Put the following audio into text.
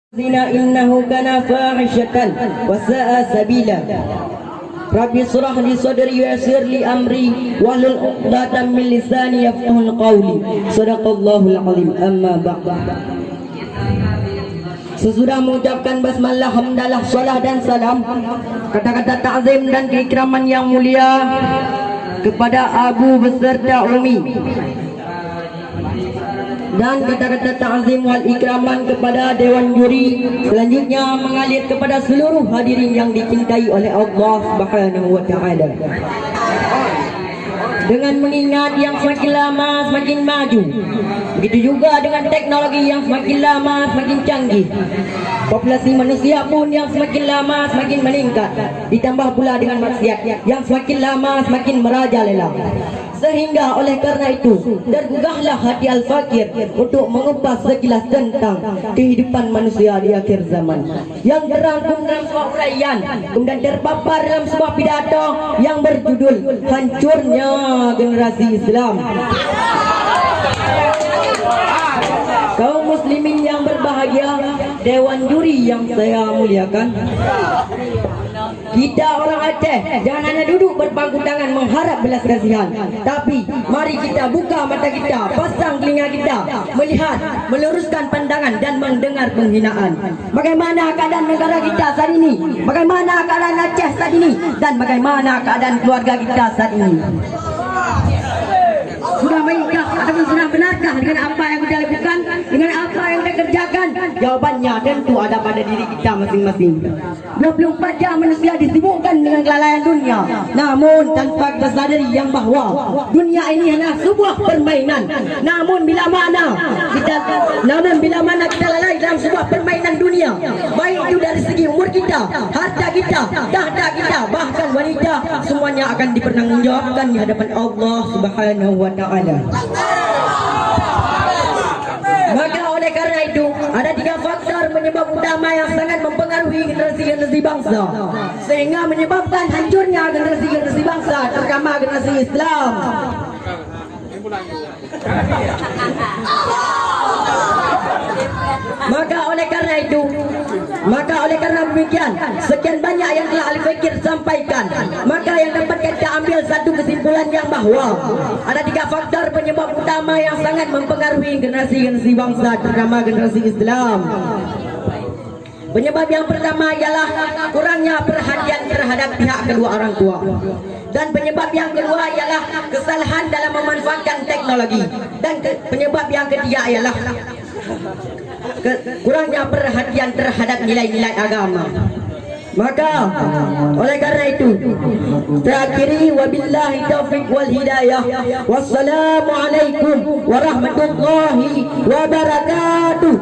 zina innahu kana fahishatan wa sa'a sabila. Rabbi surah li sadri wa yassir li amri wahlul 'uqdatam min lisani yafqahul qawli. Shadaqallahul azim. Amma ba'd. Sesudah mengucapkan basmalah, hamdalah, salat dan salam, kata-kata ta'zim dan keikraman yang mulia kepada Abu beserta Umi, dan kata-kata ta'zim wal ikraman kepada Dewan Juri, selanjutnya mengalir kepada seluruh hadirin yang dicintai oleh Allah Subhanahu wa taala. Dengan mengingat yang semakin lama semakin maju, begitu juga dengan teknologi yang semakin lama semakin canggih, populasi manusia pun yang semakin lama semakin meningkat, ditambah pula dengan maksiat yang semakin lama semakin merajalela. Sehingga oleh karena itu tergugahlah hati Al-Fakir untuk mengupas sekilas tentang kehidupan manusia di akhir zaman, yang terangkum dalam sebuah uraian kemudian terpapar dalam sebuah pidato yang berjudul Hancurnya Generasi Islam. Kaum muslimin yang berbahagia, Dewan Juri yang saya muliakan, kita orang Aceh jangan hanya duduk berpangku tangan mengharap belas kasihan, tapi mari kita buka mata kita, pasang telinga kita, melihat, meluruskan pandangan dan mendengar penghinaan. Bagaimana keadaan negara kita saat ini, bagaimana keadaan Aceh saat ini, dan bagaimana keadaan keluarga kita saat ini. Sudah baikkah ataupun sudah benarkah dengan apa yang kita lakukan, dengan apa yang kita kerjakan? Jawabannya tentu ada pada diri kita masing-masing. 24 jam manusia disibukkan dengan kelalaian dunia, namun tanpa kita sadari yang bahawa dunia ini hanyalah sebuah permainan. Namun bila mana kita lalai dalam sebuah permainan dunia, baik itu dari segi umur kita, harta kita, dahda kita, bahkan wanita, semuanya akan dipertanggungjawabkan di hadapan Allah Subhanahu wa taala. Maka oleh karena itu ada 3 faktor penyebab utama yang sangat mempengaruhi generasi-generasi bangsa, sehingga menyebabkan hancurnya generasi-generasi bangsa, terutama generasi Islam. Maka oleh karena demikian, sekian banyak yang telah Al-Fakir sampaikan, maka yang dapat kita ambil satu kesimpulan yang bahawa ada 3 faktor penyebab utama yang sangat mempengaruhi generasi-generasi bangsa, terutama generasi Islam. Penyebab yang pertama ialah kurangnya perhatian terhadap pihak kedua orang tua. Dan penyebab yang kedua ialah kesalahan dalam memanfaatkan teknologi. Dan penyebab yang ketiga ialah kurangnya perhatian terhadap nilai-nilai agama. Maka oleh karena itu terakhiri, wabillahi taufiq wal hidayah, wassalamualaikum warahmatullahi wabarakatuh.